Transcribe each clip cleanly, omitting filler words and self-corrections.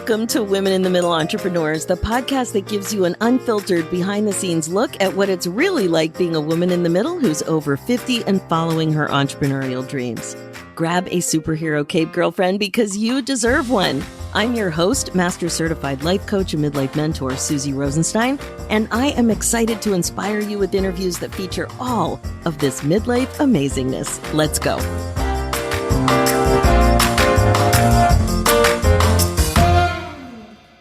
Welcome to Women in the Middle Entrepreneurs, the podcast that gives you an unfiltered, behind-the-scenes look at what it's really like being a woman in the middle who's over 50 and following her entrepreneurial dreams. Grab a superhero cape, girlfriend, because you deserve one. I'm your host, Master Certified Life Coach and Midlife Mentor, Suzy Rosenstein, and I am excited to inspire you with interviews that feature all of this midlife amazingness. Let's go.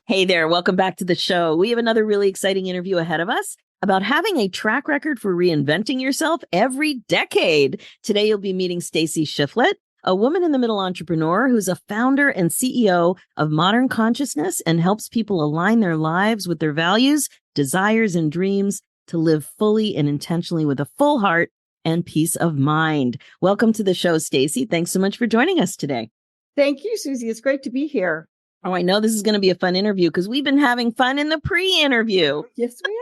Hey there, welcome back to the show. We have another really exciting interview ahead of us about having a track record for reinventing yourself every decade. Today, you'll be meeting Stacie Shifflett, a woman in the middle entrepreneur who's a founder and CEO of Modern Consciousness and helps people align their lives with their values, desires, and dreams to live fully and intentionally with a full heart and peace of mind. Welcome to the show, Stacie. Thanks so much for joining us today. Thank you, Suzy. It's great to be here. Oh, I know this is going to be a fun interview because we've been having fun in the pre-interview. Yes, we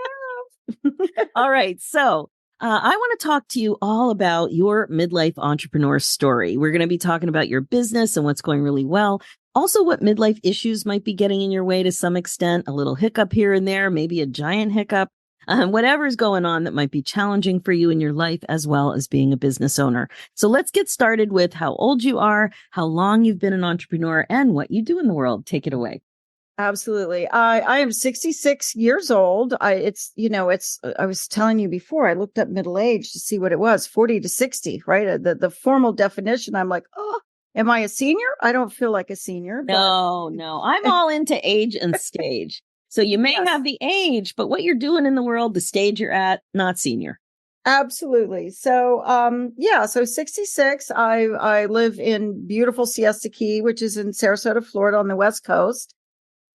have. All right. So I want to talk to you all about your midlife entrepreneur story. We're going to be talking about your business and what's going really well. Also, what midlife issues might be getting in your way to some extent, a little hiccup here and there, maybe a giant hiccup, whatever's going on that might be challenging for you in your life, as well as being a business owner. So let's get started with how old you are, how long you've been an entrepreneur, and what you do in the world. Take it away. Absolutely. I am 66 years old. I was telling you before, I looked up middle age to see what it was, 40 to 60, right? The formal definition, I'm like, oh, am I a senior? I don't feel like a senior. No. I'm all into age and stage. So you may have the age, but what you're doing in the world, the stage you're at, not senior. Absolutely. So, so 66, I live in beautiful Siesta Key, which is in Sarasota, Florida on the West Coast.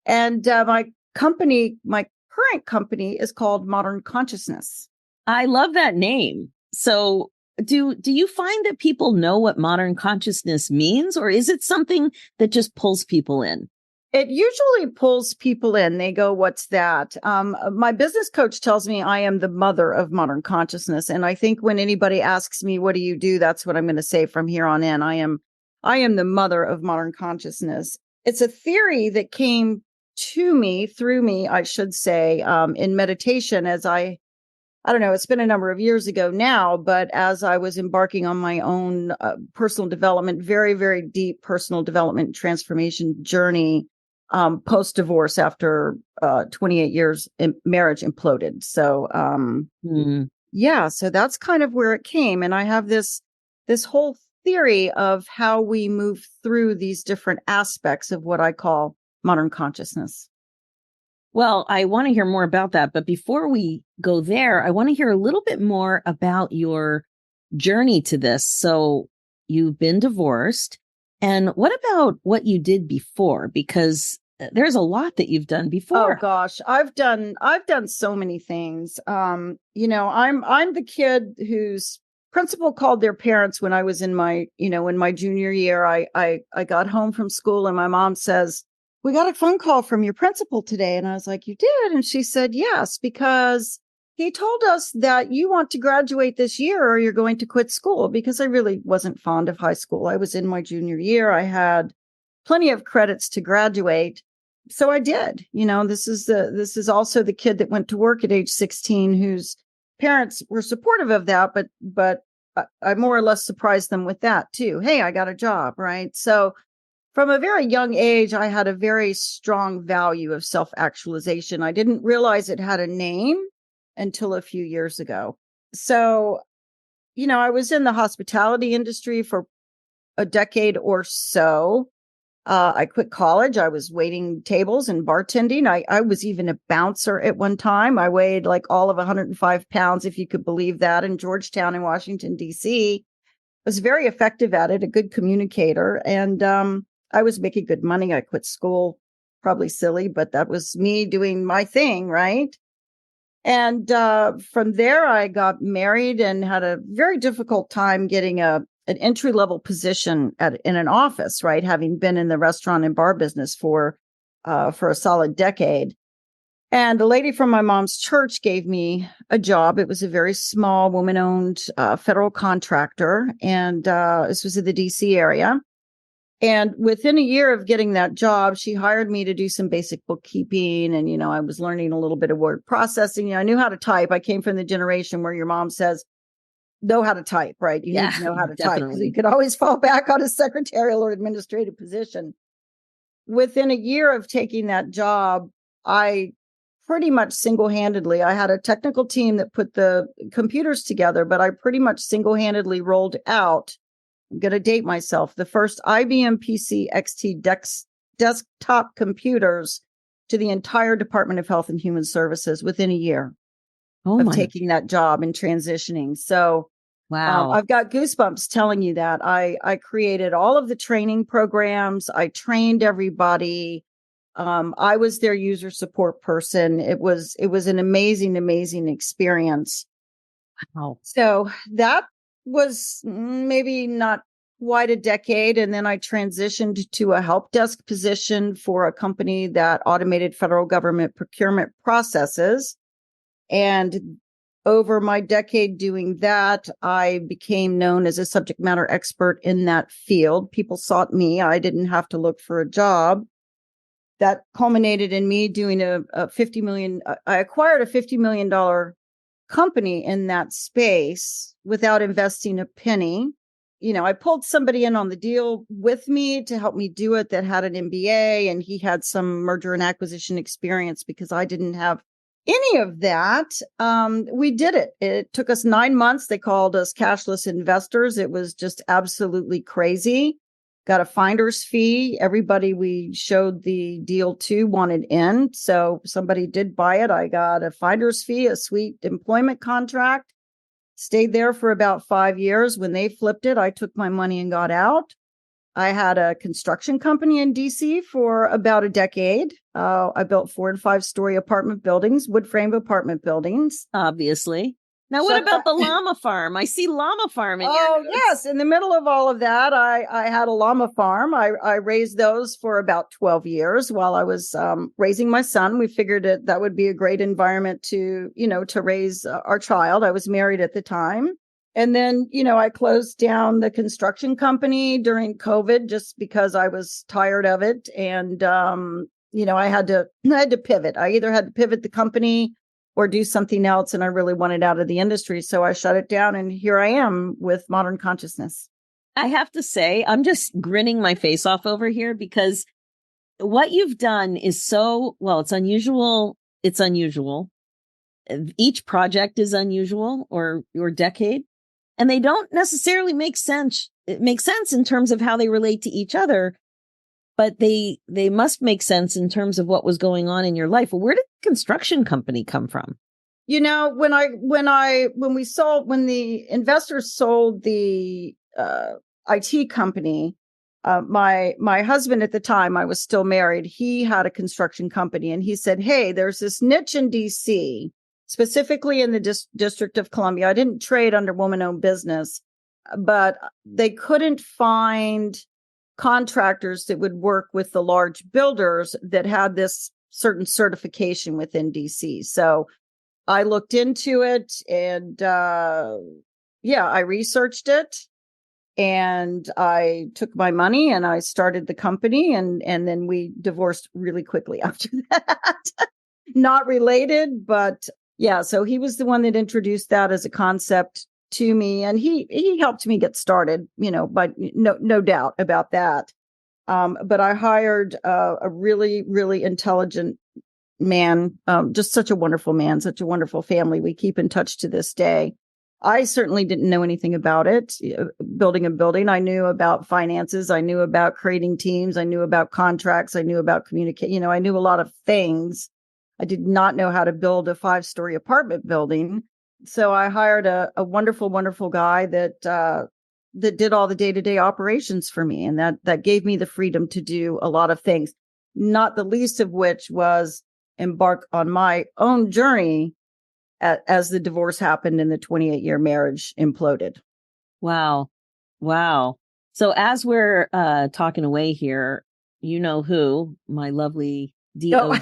And my current company is called Modern Consciousness. I love that name. So do you find that people know what modern consciousness means, or is it something that just pulls people in? It usually pulls people in. They go, what's that? My business coach tells me I am the mother of modern consciousness. And I think when anybody asks me, what do you do? That's what I'm going to say from here on in. I am the mother of modern consciousness. It's a theory that came through me, I should say, in meditation as I don't know, it's been a number of years ago now, but as I was embarking on my own personal development, very, very deep personal development transformation journey, post-divorce after 28 years, marriage imploded. So, so that's kind of where it came. And I have this whole theory of how we move through these different aspects of what I call modern consciousness. Well, I want to hear more about that. But before we go there, I want to hear a little bit more about your journey to this. So you've been divorced. And what about what you did before? Because there's a lot that you've done before. Oh gosh, I've done so many things. I'm the kid whose principal called their parents when I was in my junior year. I got home from school and my mom says, "We got a phone call from your principal today." And I was like, "You did?" And she said, "Yes, because he told us that you want to graduate this year or you're going to quit school," because I really wasn't fond of high school. I was in my junior year. I had plenty of credits to graduate. So I did. This is also the kid that went to work at age 16 whose parents were supportive of that, but I more or less surprised them with that too. Hey, I got a job, right? So from a very young age, I had a very strong value of self-actualization. I didn't realize it had a name until a few years ago. So, I was in the hospitality industry for a decade or so. I quit college. I was waiting tables and bartending. I was even a bouncer at one time. I weighed like all of 105 pounds, if you could believe that, in Georgetown in Washington, D.C. I was very effective at it, a good communicator. And I was making good money. I quit school, probably silly, but that was me doing my thing, right? And from there, I got married and had a very difficult time getting an entry-level position in an office, right? Having been in the restaurant and bar business for a solid decade. And a lady from my mom's church gave me a job. It was a very small woman-owned federal contractor. And this was in the DC area. And within a year of getting that job, she hired me to do some basic bookkeeping. And, I was learning a little bit of word processing. I knew how to type. I came from the generation where your mom says, know how to type, right? You need to know how to type because you could always fall back on a secretarial or administrative position. Within a year of taking that job, I pretty much single-handedly, I had a technical team that put the computers together, but I pretty much single-handedly rolled out, I'm going to date myself, the first IBM PC XT desktop computers to the entire Department of Health and Human Services within a year of taking that job and transitioning. So wow. I've got goosebumps telling you that. I created all of the training programs. I trained everybody. I was their user support person. It was an amazing experience. Wow. So that was maybe not quite a decade. And then I transitioned to a help desk position for a company that automated federal government procurement processes. And over my decade doing that, I became known as a subject matter expert in that field. People sought me. I didn't have to look for a job. That culminated in me doing a $50 million. I acquired a $50 million company in that space without investing a penny. I pulled somebody in on the deal with me to help me do it that had an MBA, and he had some merger and acquisition experience because I didn't have any of that. We did it. It took us 9 months. They called us cashless investors. It was just absolutely crazy. Got a finder's fee. Everybody we showed the deal to wanted in. So somebody did buy it. I got a finder's fee, a sweet employment contract, stayed there for about 5 years. When they flipped it, I took my money and got out. I had a construction company in DC for about a decade. I built 4 and 5 story apartment buildings, wood frame apartment buildings. Obviously. Now, what about the llama farm? I see llama farm. Yes. In the middle of all of that, I had a llama farm. I raised those for about 12 years while I was raising my son. We figured that would be a great environment to raise our child. I was married at the time. And then, I closed down the construction company during COVID just because I was tired of it. And, I had to pivot. I either had to pivot the company or do something else. And I really wanted out of the industry. So I shut it down. And here I am with Modern Consciousness. I have to say, I'm just grinning my face off over here because what you've done is it's unusual. It's unusual. Each project is unusual or your decade. And they don't necessarily make sense. It makes sense in terms of how they relate to each other, but they must make sense in terms of what was going on in your life. Well, where did the construction company come from? When the investors sold the IT company, my husband at the time, I was still married. He had a construction company, and he said, "Hey, there's this niche in DC, specifically in the District of Columbia. I didn't trade under woman-owned business, but they couldn't find contractors that would work with the large builders that had this certain certification within DC." So I looked into it and I researched it, and I took my money and I started the company, and then we divorced really quickly after that. Not related, but yeah. So he was the one that introduced that as a concept to me, and he helped me get started, but no doubt about that. But I hired a really, really intelligent man, just such a wonderful man, such a wonderful family. We keep in touch to this day. I certainly didn't know anything about it. Building a building, I knew about finances. I knew about creating teams. I knew about contracts. I knew about communication. I knew a lot of things. I did not know how to build a 5-story apartment building. So I hired a wonderful, wonderful guy that did all the day-to-day operations for me. And that gave me the freedom to do a lot of things, not the least of which was embark on my own journey as the divorce happened and the 28-year marriage imploded. Wow. So as we're talking away here, who, my lovely DOG,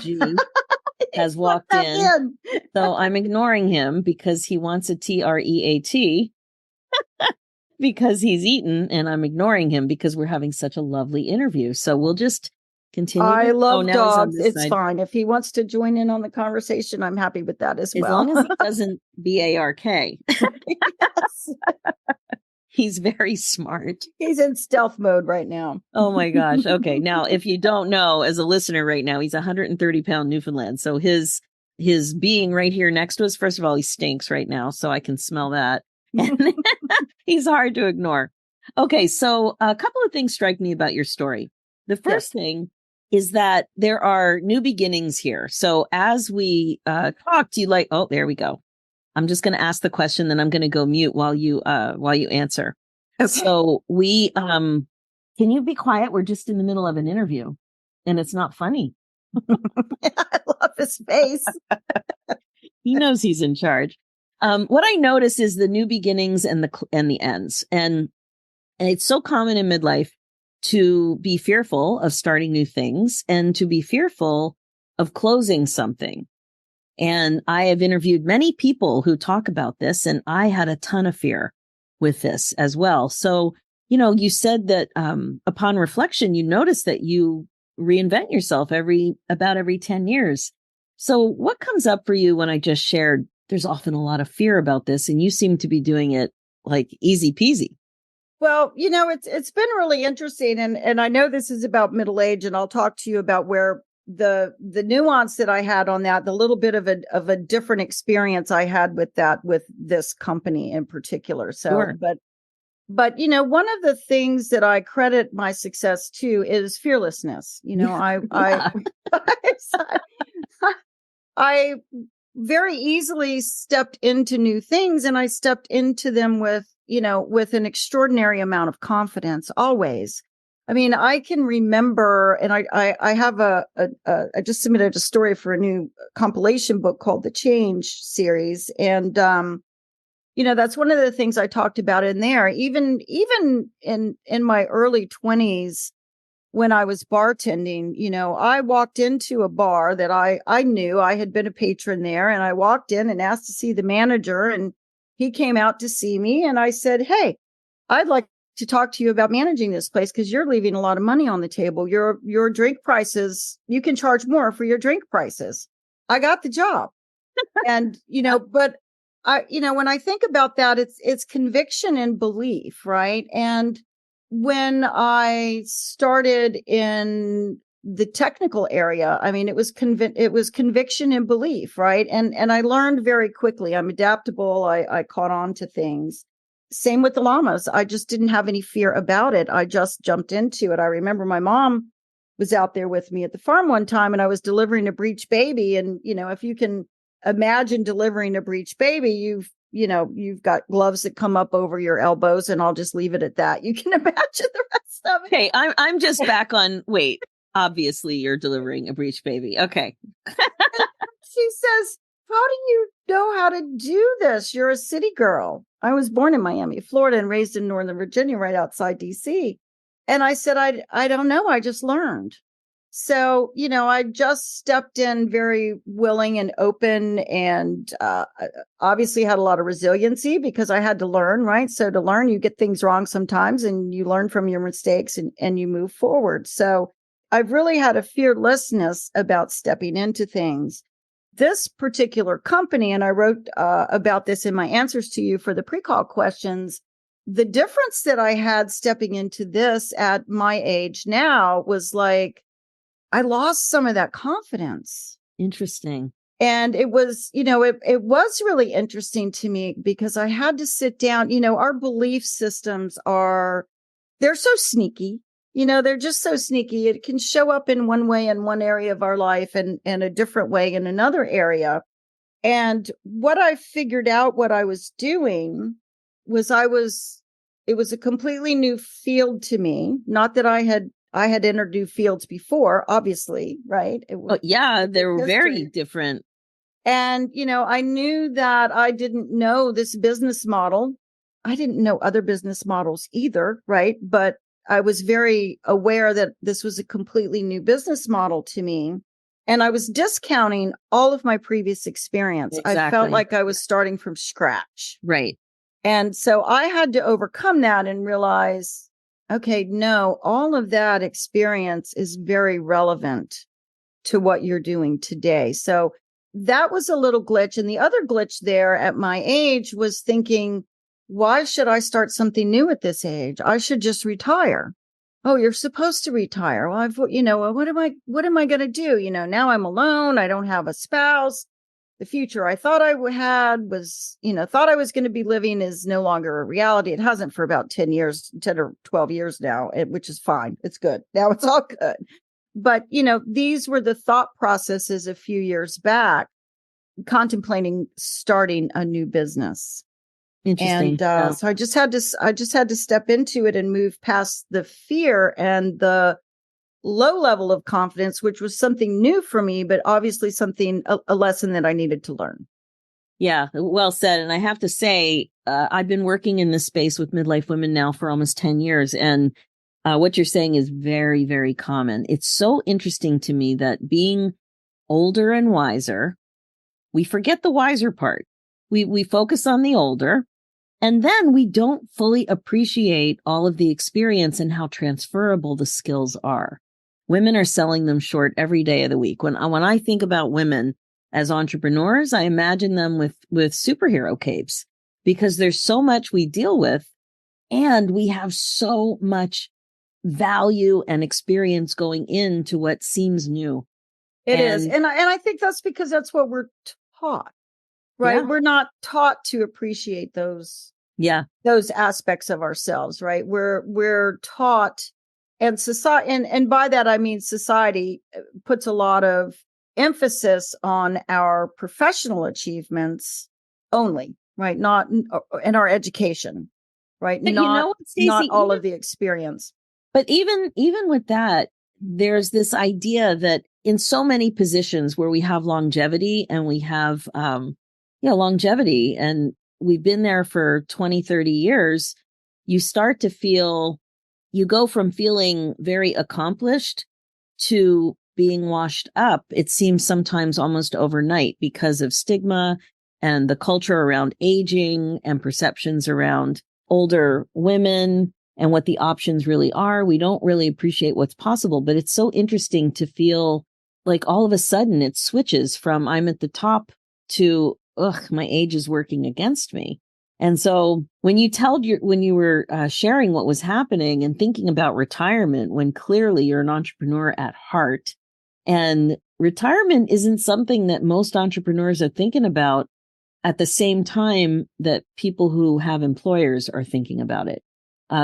has walked in. So I'm ignoring him because he wants a TREAT. because he's eaten and I'm ignoring him because we're having such a lovely interview. So we'll just continue. I love now he's on dogs. this It's side. fine. If he wants to join in on the conversation, I'm happy with that as well. As long as he doesn't BARK. Yes. He's very smart. He's in stealth mode right now. Oh my gosh. Okay. Now, if you don't know, as a listener right now, he's 130-pound Newfoundland. So his being right here next to us, first of all, he stinks right now. So I can smell that. And he's hard to ignore. Okay. So a couple of things strike me about your story. The first thing is that there are new beginnings here. So as we talked, you oh, there we go. I'm just going to ask the question, then I'm going to go mute while you answer. Okay. So we, can you be quiet? We're just in the middle of an interview and it's not funny. I love his face. He knows he's in charge. What I notice is the new beginnings and the ends. And it's so common in midlife to be fearful of starting new things and to be fearful of closing something. And I have interviewed many people who talk about this, and I had a ton of fear with this as well. So, you said that upon reflection, you notice that you reinvent yourself about every 10 years. So what comes up for you when I just shared there's often a lot of fear about this, and you seem to be doing it like easy peasy? Well, it's been really interesting. And I know this is about middle age, and I'll talk to you about where the nuance that I had on that, the little bit of a different experience I had with this company in particular. So, sure. but one of the things that I credit my success to is fearlessness. I very easily stepped into new things, and I stepped into them with an extraordinary amount of confidence always. I mean, I can remember, and I have I just submitted a story for a new compilation book called the Change series. And, that's one of the things I talked about in there, even in my early 20s, when I was bartending. I walked into a bar that I knew. I had been a patron there, and I walked in and asked to see the manager, and he came out to see me, and I said, "Hey, I'd like to talk to you about managing this place because you're leaving a lot of money on the table. Your drink prices, you can charge more for your drink prices." I got the job. And, but when I think about that, it's conviction and belief, right? And when I started in the technical area, I mean, it was conviction and belief, right? And I learned very quickly. I'm adaptable. I caught on to things. Same with the llamas. I just didn't have any fear about it. I just jumped into it. I remember my mom was out there with me at the farm one time, and I was delivering a breech baby. And, if you can imagine delivering a breech baby, you've got gloves that come up over your elbows, and I'll just leave it at that. You can imagine the rest of it. Okay, I'm just back on. Wait, obviously you're delivering a breech baby. Okay. She says, "How do you know how to do this? You're a city girl." I was born in Miami, Florida, and raised in Northern Virginia, right outside DC. And I said, I don't know. I just learned. So, I just stepped in very willing and open, and obviously had a lot of resiliency because I had to learn, right? So to learn, you get things wrong sometimes, and you learn from your mistakes, and you move forward. So I've really had a fearlessness about stepping into things. This particular company, and I wrote about this in my answers to you for the pre-call questions, the difference that I had stepping into this at my age now was like, I lost some of that confidence. Interesting. And it was, it was really interesting to me because I had to sit down. Our belief systems they're so sneaky. They're just so sneaky. It can show up in one way in one area of our life and a different way in another area. And what I figured out what I was doing was it was a completely new field to me. Not that I had entered new fields before, obviously, right? Yeah, they were very different. And, I knew that I didn't know this business model. I didn't know other business models either, right? But I was very aware that this was a completely new business model to me. And I was discounting all of my previous experience. Exactly. I felt like I was starting from scratch. Right. And so I had to overcome that and realize, okay, no, all of that experience is very relevant to what you're doing today. So that was a little glitch. And the other glitch there at my age was thinking, why should I start something new at this age? I should just retire. Oh, you're supposed to retire. Well, what am I going to do? Now I'm alone. I don't have a spouse. The future I thought had was, thought I was going to be living is no longer a reality. It hasn't for about 10 or 12 years now, which is fine. It's good. Now it's all good. But, these were the thought processes a few years back, contemplating starting a new business. Interesting. And so I just had to step into it and move past the fear and the low level of confidence, which was something new for me, but obviously a lesson that I needed to learn. Yeah, well said. And I have to say, I've been working in this space with midlife women now for almost 10 years. And what you're saying is very, very common. It's so interesting to me that being older and wiser, we forget the wiser part. We focus on the older, and then we don't fully appreciate all of the experience and how transferable the skills are. Women are selling them short every day of the week. When I think about women as entrepreneurs, I imagine them with superhero capes, because there's so much we deal with, and we have so much value and experience going into what seems new. It is. And I think that's because that's what we're taught, right? Yeah. We're not taught to appreciate those aspects of ourselves, right? We're taught, and society, and by that I mean society puts a lot of emphasis on our professional achievements only, right? Not in our education, right? But not Stacie, not all of the experience. But even with that, there's this idea that in so many positions where we have longevity and we have longevity, and we've been there for 20, 30 years, you start to feel, you go from feeling very accomplished to being washed up. It seems sometimes almost overnight because of stigma and the culture around aging and perceptions around older women and what the options really are. We don't really appreciate what's possible, but it's so interesting to feel like all of a sudden it switches from I'm at the top to, my age is working against me. And so when you were sharing what was happening and thinking about retirement, when clearly you're an entrepreneur at heart, and retirement isn't something that most entrepreneurs are thinking about at the same time that people who have employers are thinking about it.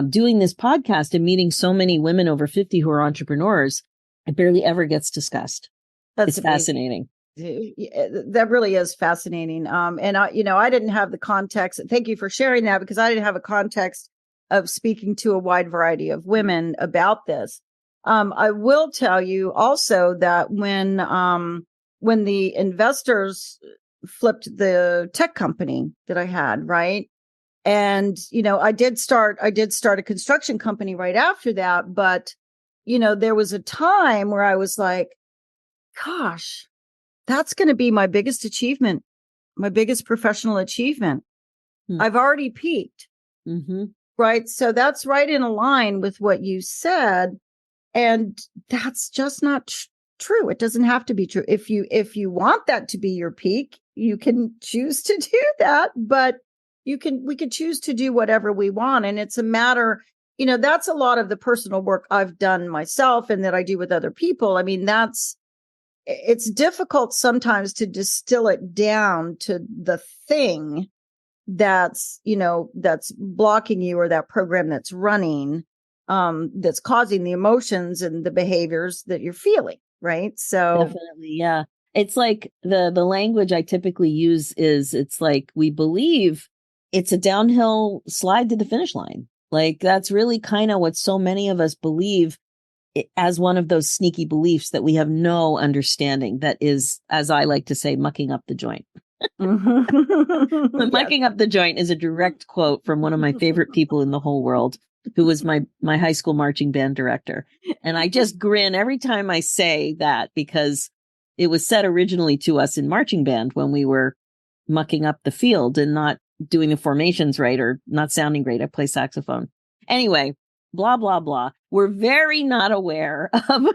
Doing this podcast and meeting so many women over 50 who are entrepreneurs, it barely ever gets discussed. It's fascinating. That really is fascinating. And I didn't have the context. Thank you for sharing that, because I didn't have a context of speaking to a wide variety of women about this. I will tell you also that when the investors flipped the tech company that I had, right? And, I did start a construction company right after that. But, there was a time where I was like, gosh, that's going to be my biggest achievement, my biggest professional achievement. I've already peaked. Mm-hmm. Right. So that's right in line with what you said. And that's just not true. It doesn't have to be true. If you want that to be your peak, you can choose to do that, but we could choose to do whatever we want. And it's a matter, that's a lot of the personal work I've done myself and that I do with other people. I mean, it's difficult sometimes to distill it down to the thing that's blocking you, or that program that's running, that's causing the emotions and the behaviors that you're feeling. Right. So definitely. Yeah. It's like the language I typically use is, it's like we believe it's a downhill slide to the finish line. Like that's really kind of what so many of us believe, as one of those sneaky beliefs that we have no understanding, that is, as I like to say, mucking up the joint. Mucking up the joint is a direct quote from one of my favorite people in the whole world, who was my high school marching band director. And I just grin every time I say that, because it was said originally to us in marching band when we were mucking up the field and not doing the formations right or not sounding great. I play saxophone. Anyway, blah, blah, blah. We're very not aware of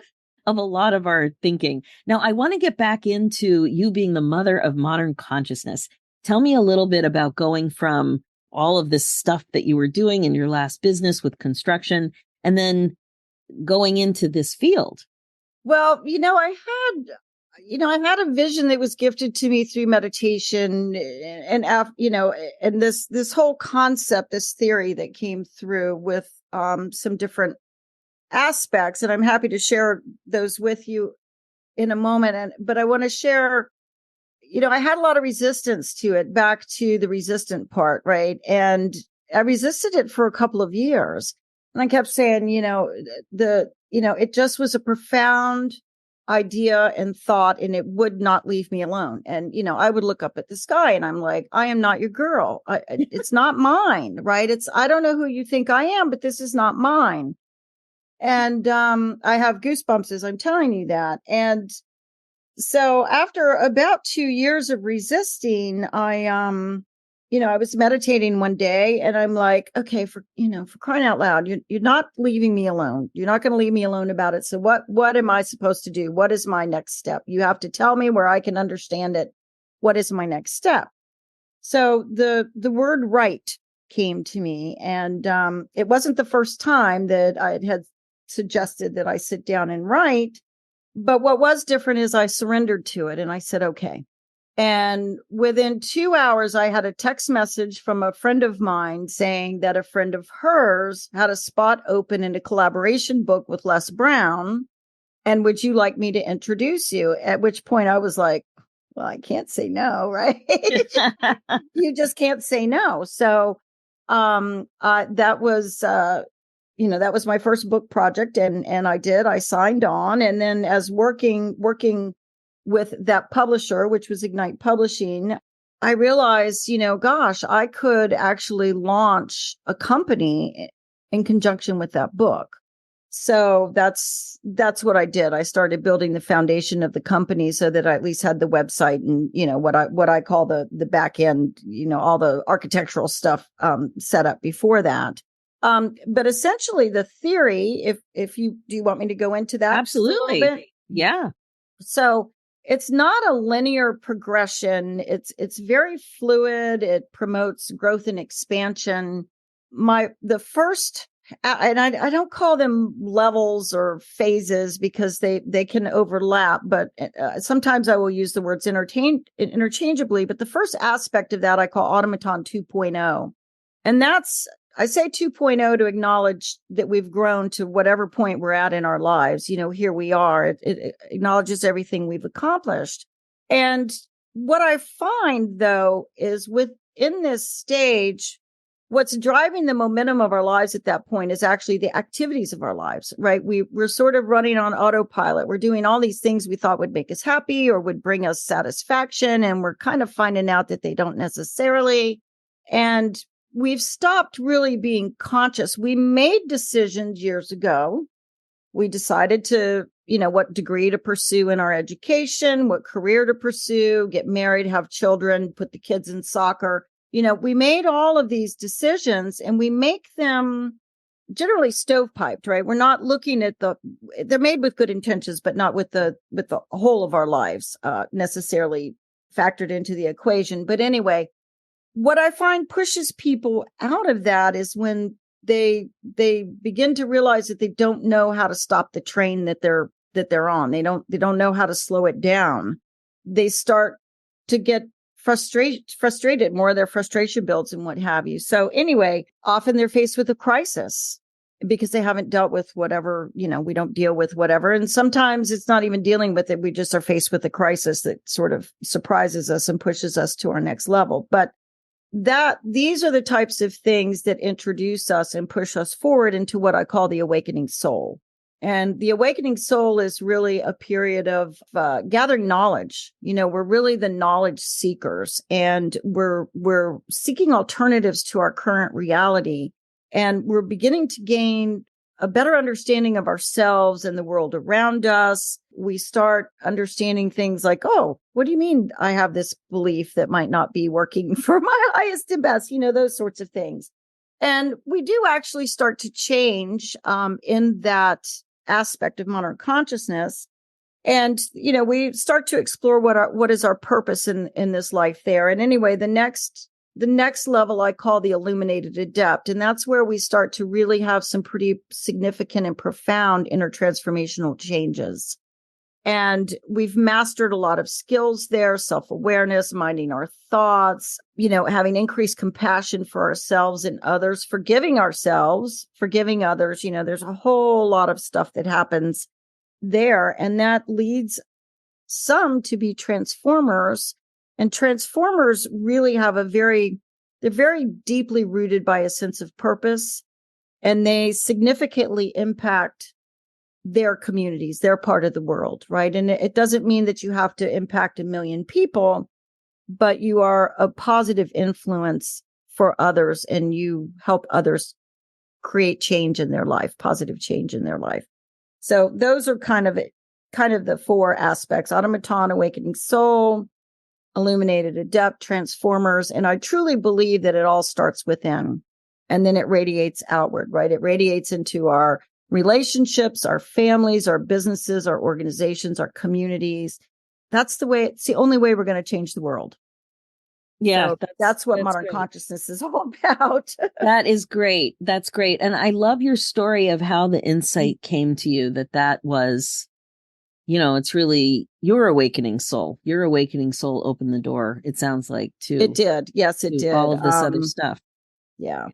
a lot of our thinking. Now, I want to get back into you being the mother of modern consciousness. Tell me a little bit about going from all of this stuff that you were doing in your last business with construction and then going into this field. Well, I had a vision that was gifted to me through meditation and this whole concept, this theory that came through with some different aspects. And I'm happy to share those with you in a moment. But I want to share, I had a lot of resistance to it, back to the resistant part, right? And I resisted it for a couple of years. And I kept saying, it just was a profound idea and thought, and it would not leave me alone. And, I would look up at the sky and I'm like, I am not your girl. It's not mine, right? I don't know who you think I am, but this is not mine. And I have goosebumps as I'm telling you that. And so after about 2 years of resisting, I was meditating one day and I'm like, okay, for crying out loud, you're not leaving me alone. You're not going to leave me alone about it. So what am I supposed to do? What is my next step? You have to tell me where I can understand it. What is my next step? So the word write came to me, and it wasn't the first time that I had suggested that I sit down and write. But what was different is I surrendered to it and I said, okay. And within 2 hours, I had a text message from a friend of mine saying that a friend of hers had a spot open in a collaboration book with Les Brown. And would you like me to introduce you? At which point I was like, well, I can't say no, right? You just can't say no. So that was that was my first book project, and I signed on. And then as working with that publisher, which was Ignite Publishing, I realized, gosh, I could actually launch a company in conjunction with that book. So that's what I did. I started building the foundation of the company so that I at least had the website and, what I call the back end, all the architectural stuff set up before that. But essentially the theory, if you want me to go into that? Absolutely. Yeah. So it's not a linear progression. It's very fluid. It promotes growth and expansion. The first, and I don't call them levels or phases because they can overlap, but sometimes I will use the words interchangeably. But the first aspect of that I call Automaton 2.0. And I say 2.0 to acknowledge that we've grown to whatever point we're at in our lives. Here we are. It acknowledges everything we've accomplished. And what I find, though, is within this stage, what's driving the momentum of our lives at that point is actually the activities of our lives, right? We're sort of running on autopilot. We're doing all these things we thought would make us happy or would bring us satisfaction. And we're kind of finding out that they don't necessarily. And we've stopped really being conscious. We made decisions years ago. We decided to, what degree to pursue in our education, what career to pursue, get married, have children, put the kids in soccer. We made all of these decisions and we make them generally stovepiped, right? We're not looking at they're made with good intentions, but not with the whole of our lives necessarily factored into the equation. But anyway, what I find pushes people out of that is when they begin to realize that they don't know how to stop the train that they're on. They don't know how to slow it down. They start to get frustrated. More of their frustration builds and what have you. So anyway, often they're faced with a crisis because they haven't dealt with whatever, we don't deal with whatever. And sometimes it's not even dealing with it. We just are faced with a crisis that sort of surprises us and pushes us to our next level. But these are the types of things that introduce us and push us forward into what I call the awakening soul. And the awakening soul is really a period of gathering knowledge. We're really the knowledge seekers, and we're seeking alternatives to our current reality. And we're beginning to gain a better understanding of ourselves and the world around us. we start understanding things like, oh, what do you mean I have this belief that might not be working for my highest and best, those sorts of things. And we do actually start to change in that aspect of modern consciousness. And, we start to explore what is our purpose in this life there. And anyway, the next level I call the illuminated adept. And that's where we start to really have some pretty significant and profound intertransformational changes. And we've mastered a lot of skills there, self-awareness, minding our thoughts, having increased compassion for ourselves and others, forgiving ourselves, forgiving others. There's a whole lot of stuff that happens there. And that leads some to be transformers. And transformers really have they're very deeply rooted by a sense of purpose, and they significantly impact their communities, their part of the world, right? And it doesn't mean that you have to impact 1 million people, but you are a positive influence for others, and you help others create change in their life, positive change in their life. So those are kind of the 4 aspects: automaton, awakening soul, illuminated adept, transformers. And I truly believe that it all starts within, and then it radiates outward, right? It radiates into our relationships, our families, our businesses, our organizations, our communities. It's the only way we're going to change the world. Yeah, so that's what modern consciousness is all about. That is great. That's great. And I love your story of how the insight came to you that was, it's really your awakening soul. Your awakening soul opened the door, it sounds like, to it did. Yes, it did. All of this other stuff. Yeah.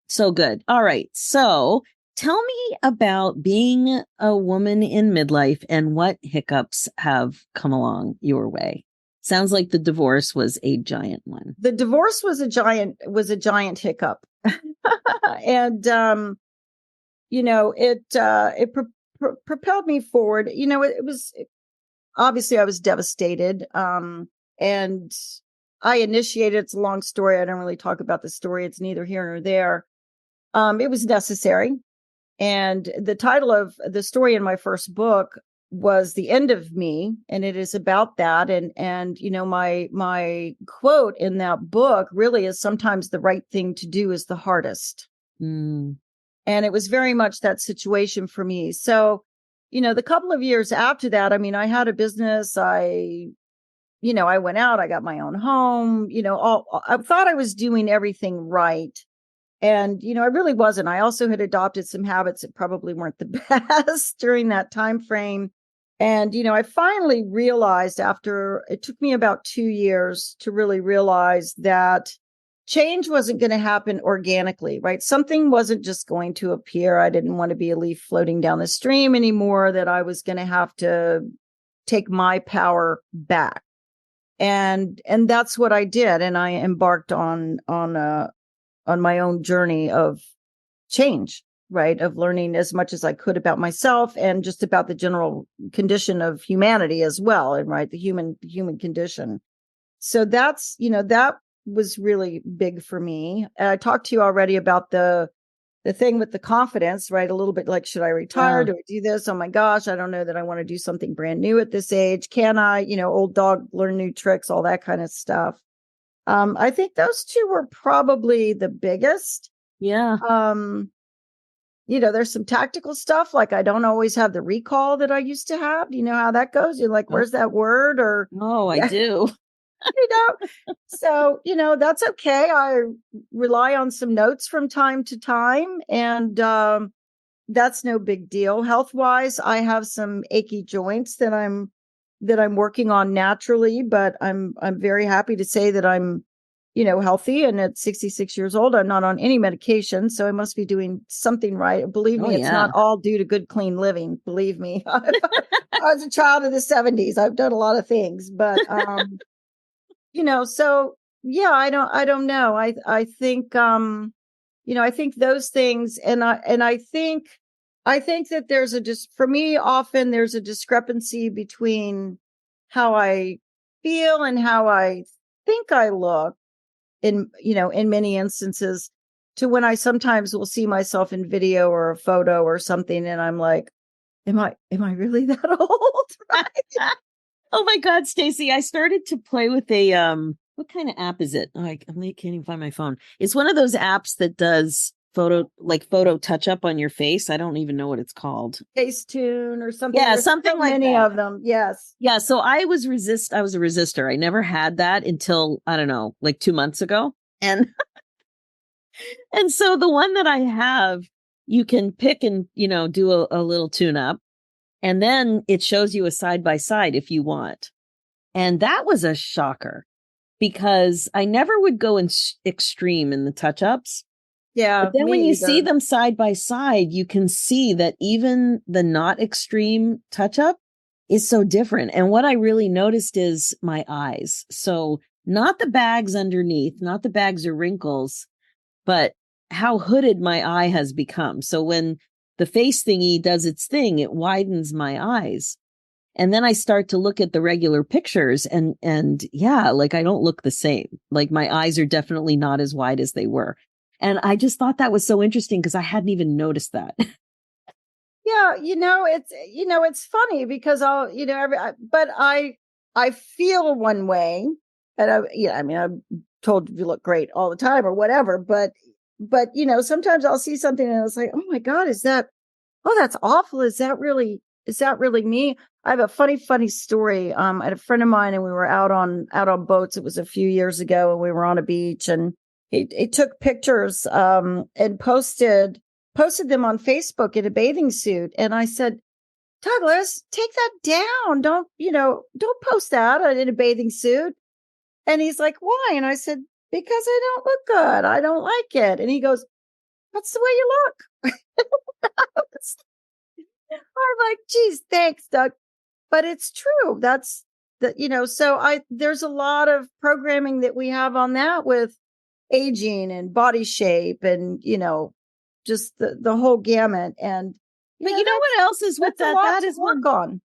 So good. All right. So tell me about being a woman in midlife and what hiccups have come along your way. Sounds like the divorce was a giant one. The divorce was a giant hiccup. And, it propelled me forward. It was obviously I was devastated. And I initiated, it's a long story. I don't really talk about the story. It's neither here nor there. It was necessary. And the title of the story in my first book was The End of Me. And it is about that. And my quote in that book really is, sometimes the right thing to do is the hardest. Mm. And it was very much that situation for me. So, the couple of years after that, I had a business. I went out, I got my own home, I thought I was doing everything right. And, I really wasn't. I also had adopted some habits that probably weren't the best during that time frame. And, I finally realized, after it took me about 2 years to really realize that change wasn't going to happen organically, right? Something wasn't just going to appear. I didn't want to be a leaf floating down the stream anymore, that I was going to have to take my power back. And that's what I did. And I embarked on my own journey of change, right? Of learning as much as I could about myself and just about the general condition of humanity as well. And right, the human condition. So that's, that was really big for me. And I talked to you already about the thing with the confidence, right? A little bit like, should I retire? Do I do this? Oh my gosh, I don't know that I want to do something brand new at this age. Can I, old dog learn new tricks, all that kind of stuff. I think those 2 were probably the biggest. Yeah. There's some tactical stuff, like I don't always have the recall that I used to have. You know how that goes? You're like, where's that word? Or I do. So, that's okay. I rely on some notes from time to time, and that's no big deal. Health wise, I have some achy joints that I'm working on naturally, but I'm very happy to say that I'm, healthy. And at 66 years old, I'm not on any medication. So I must be doing something right. Believe me, it's not all due to good, clean living. Believe me. I was a child of the 70s. I've done a lot of things, but, so yeah, I don't know. I think, I think those things, and I think that for me, often there's a discrepancy between how I feel and how I think I look in many instances, to when I sometimes will see myself in video or a photo or something, and I'm like, am I really that old? Right? Oh my God, Stacie, I started to play with a what kind of app is it? Oh, I can't even find my phone. It's one of those apps that does photo touch up on your face. I don't even know what it's called. Facetune or something. Yeah, There's something so like many that. of them. Yes. Yeah, so I was a resistor. I never had that until, I don't know, like 2 months ago. And and so the one that I have, you can pick and, do a little tune up. And then it shows you a side by side if you want. And that was a shocker because I never would go in extreme in the touch ups. Yeah, But then when me you see either. them side by side, you can see that even the not extreme touch up is so different. And what I really noticed is my eyes. So not the bags underneath, not the bags or wrinkles, but how hooded my eye has become. So when the face thingy does its thing, it widens my eyes. And then I start to look at the regular pictures and yeah, like I don't look the same. Like my eyes are definitely not as wide as they were. And I just thought that was so interesting because I hadn't even noticed that. Yeah, it's funny because but I feel one way, and I'm told you look great all the time or whatever, but sometimes I'll see something and it's like, oh my God, oh, that's awful. Is that really me? I have a funny story. I had a friend of mine and we were out on boats. It was a few years ago and we were on a beach and he took pictures and posted them on Facebook in a bathing suit. And I said, Douglas, take that down. Don't post that in a bathing suit. And he's like, why? And I said, because I don't look good. I don't like it. And he goes, that's the way you look. I'm like, geez, thanks, Doug. But it's true. That's there's a lot of programming that we have on that with aging and body shape and, just the whole gamut. And, But you know what else is with that's a that? lot That to is work on.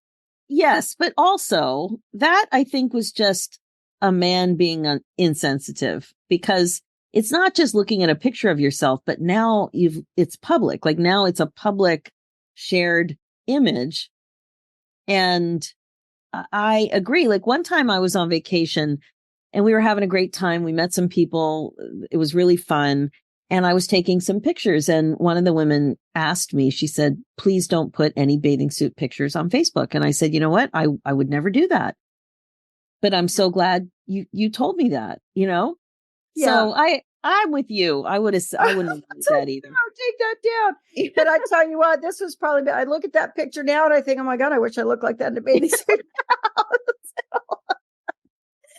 yes, but also that I think was just a man being insensitive because it's not just looking at a picture of yourself, but now it's public. Like now it's a public shared image. And I agree. Like one time I was on vacation and we were having a great time. We met some people. It was really fun. And I was taking some pictures and one of the women asked me, she said, please don't put any bathing suit pictures on Facebook. And I said, you know what? I would never do that. But I'm so glad you told me that, Yeah. So I'm with you. I wouldn't do that either. Take that down. But I tell you what, this was probably, I look at that picture now and I think, oh my God, I wish I looked like that in a bathing suit.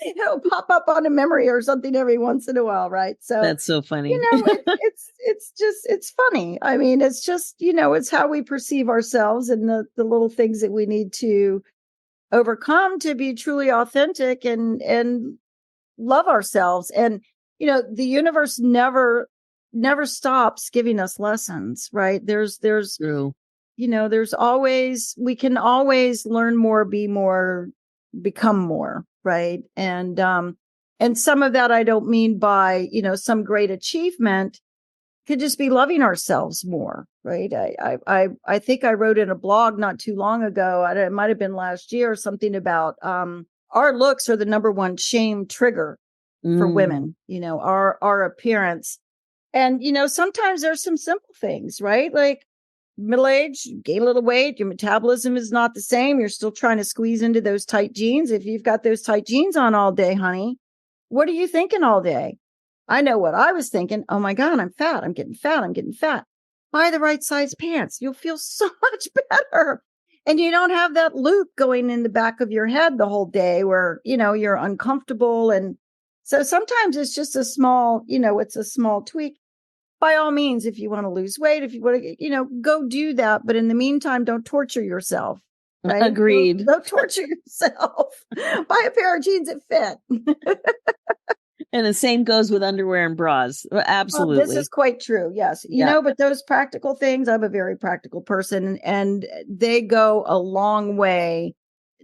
It'll pop up on a memory or something every once in a while, right? So that's so funny. It's funny. I mean, it's just, it's how we perceive ourselves and the little things that we need to overcome to be truly authentic and love ourselves. And, the universe never stops giving us lessons, right? There's True. there's always, we can always learn more, be more, become more, right? And some of that I don't mean by, some great achievement. Could just be loving ourselves more, right? I think I wrote in a blog not too long ago, it might have been last year, something about our looks are the number one shame trigger for women, our appearance. And, sometimes there's some simple things, right? Like middle age, you gain a little weight, your metabolism is not the same. You're still trying to squeeze into those tight jeans. If you've got those tight jeans on all day, honey, what are you thinking all day? I know what I was thinking. Oh my God, I'm fat. I'm getting fat. I'm getting fat. Buy the right size pants. You'll feel so much better. And you don't have that loop going in the back of your head the whole day where, you're uncomfortable. And so sometimes it's just a small, it's a small tweak. By all means, if you want to lose weight, if you want to, go do that. But in the meantime, don't torture yourself. Right? Agreed. Don't torture yourself. Buy a pair of jeans that fit. And the same goes with underwear and bras. Absolutely. This is quite true. Yes. But those practical things, I'm a very practical person and they go a long way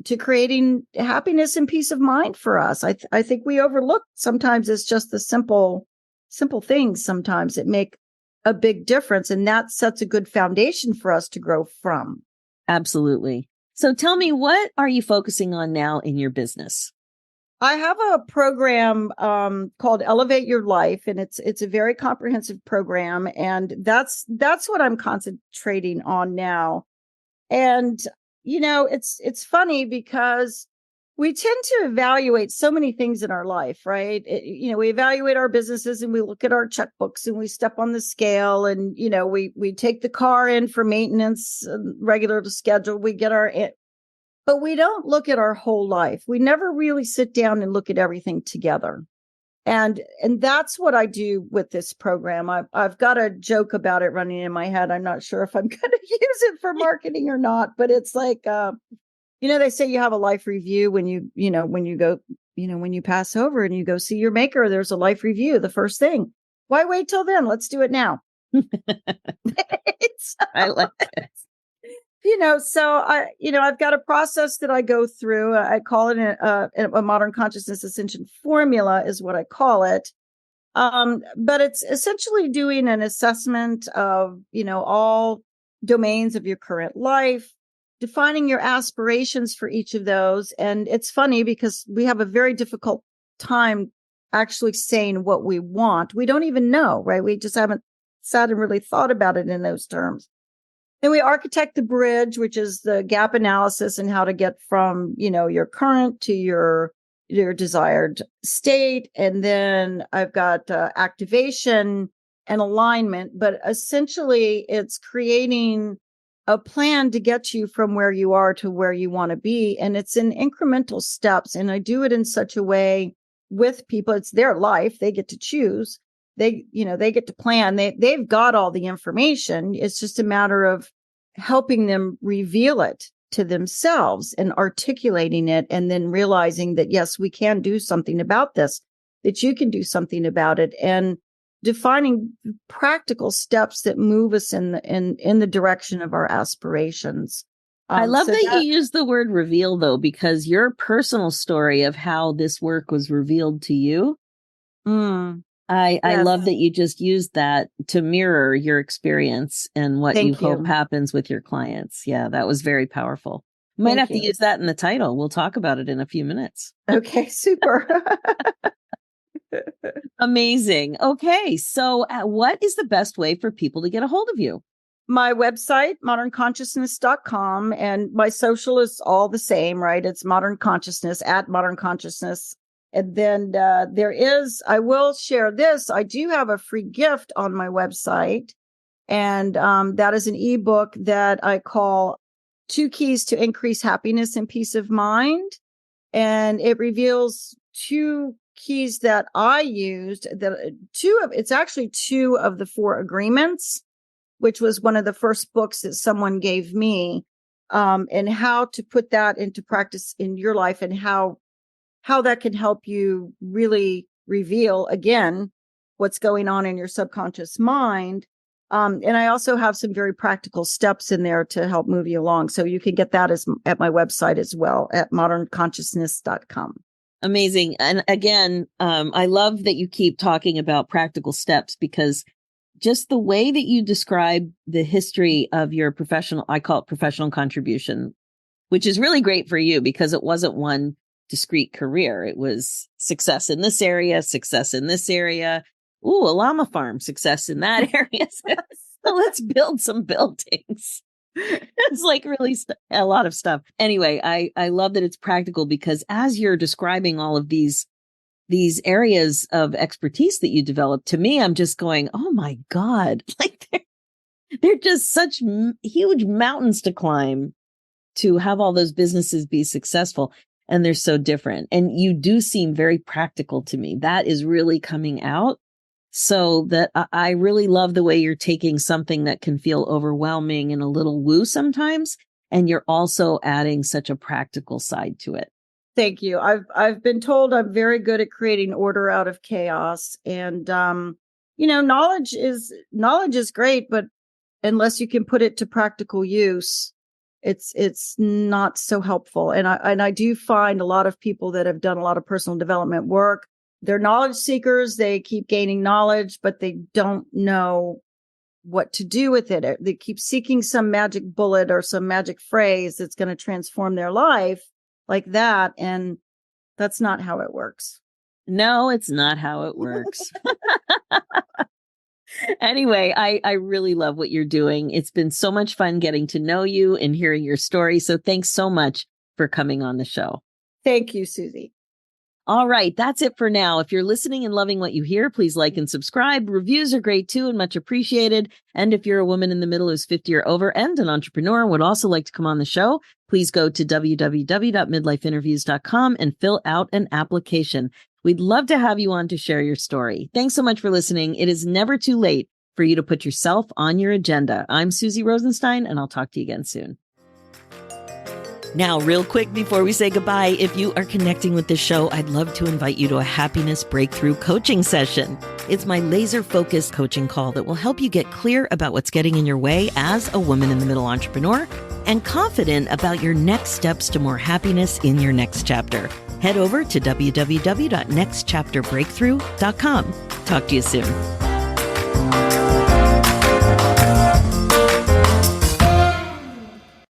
to creating happiness and peace of mind for us. I think we overlook sometimes it's just the simple things sometimes that make a big difference. And that sets a good foundation for us to grow from. Absolutely. So tell me, what are you focusing on now in your business? I have a program called Elevate Your Life, and it's a very comprehensive program, and that's what I'm concentrating on now. And it's funny because we tend to evaluate so many things in our life, right? We evaluate our businesses and we look at our checkbooks and we step on the scale, and we take the car in for maintenance, regular to schedule. We get but we don't look at our whole life. We never really sit down and look at everything together. And that's what I do with this program. I've got a joke about it running in my head. I'm not sure if I'm going to use it for marketing or not, but it's like, they say you have a life review when you go, when you pass over and you go see your maker, there's a life review. The first thing, why wait till then? Let's do it now. I like it. So I've got a process that I go through. I call it a modern consciousness ascension formula is what I call it. But it's essentially doing an assessment of, all domains of your current life, defining your aspirations for each of those. And it's funny because we have a very difficult time actually saying what we want. We don't even know, right? We just haven't sat and really thought about it in those terms. Then we architect the bridge, which is the gap analysis and how to get from, your current to your desired state. And then I've got activation and alignment, but essentially it's creating a plan to get you from where you are to where you want to be. And it's in incremental steps. And I do it in such a way with people. It's their life. They get to choose. They get to plan. They've got all the information. It's just a matter of helping them reveal it to themselves and articulating it, and then realizing that, yes, we can do something about this, that you can do something about it, and defining practical steps that move us in the direction of our aspirations. I love that you use the word reveal, though, because your personal story of how this work was revealed to you. I love that you just used that to mirror your experience and what you hope happens with your clients. Yeah, that was very powerful. Might have to use that in the title. We'll talk about it in a few minutes. Okay, super. Amazing. Okay, so what is the best way for people to get a hold of you? My website, modernconsciousness.com, and my social is all the same, right? It's Modern Consciousness, at Modern Consciousness. And then I will share this. I do have a free gift on my website. And that is an ebook that I call 2 Keys to Increase Happiness and Peace of Mind. And it reveals 2 keys that I used, it's actually 2 of the 4 agreements, which was one of the first books that someone gave me, and how to put that into practice in your life, and how that can help you really reveal, again, what's going on in your subconscious mind. And I also have some very practical steps in there to help move you along. So you can get that at my website as well, at modernconsciousness.com. Amazing. And again, I love that you keep talking about practical steps, because just the way that you describe the history of your professional, I call it professional contribution, which is really great for you because it wasn't one discrete career. It was success in this area, success in this area. Ooh, a llama farm, success in that area. So let's build some buildings. It's like really a lot of stuff. Anyway, I love that it's practical, because as you're describing all of these areas of expertise that you developed, to me, I'm just going, oh my God, like they're just such huge mountains to climb to have all those businesses be successful. And they're so different. And you do seem very practical to me. That is really coming out. So that I really love the way you're taking something that can feel overwhelming and a little woo sometimes, and you're also adding such a practical side to it. Thank you. I've been told I'm very good at creating order out of chaos. And knowledge is great, but unless you can put it to practical use, it's not so helpful. And I do find a lot of people that have done a lot of personal development work, they're knowledge seekers. They keep gaining knowledge, but they don't know what to do with it. They keep seeking some magic bullet or some magic phrase that's going to transform their life like that. And that's not how it works. No, it's not how it works. Anyway, I really love what you're doing. It's been so much fun getting to know you and hearing your story. So thanks so much for coming on the show. Thank you, Suzy. All right, that's it for now. If you're listening and loving what you hear, please like and subscribe. Reviews are great too and much appreciated. And if you're a woman in the middle who's 50 or over and an entrepreneur and would also like to come on the show, please go to www.midlifeinterviews.com and fill out an application. We'd love to have you on to share your story. Thanks so much for listening. It is never too late for you to put yourself on your agenda. I'm Suzy Rosenstein, and I'll talk to you again soon. Now, real quick before we say goodbye, if you are connecting with the show, I'd love to invite you to a happiness breakthrough coaching session. It's my laser-focused coaching call that will help you get clear about what's getting in your way as a woman in the middle entrepreneur and confident about your next steps to more happiness in your next chapter. Head over to www.nextchapterbreakthrough.com. Talk to you soon.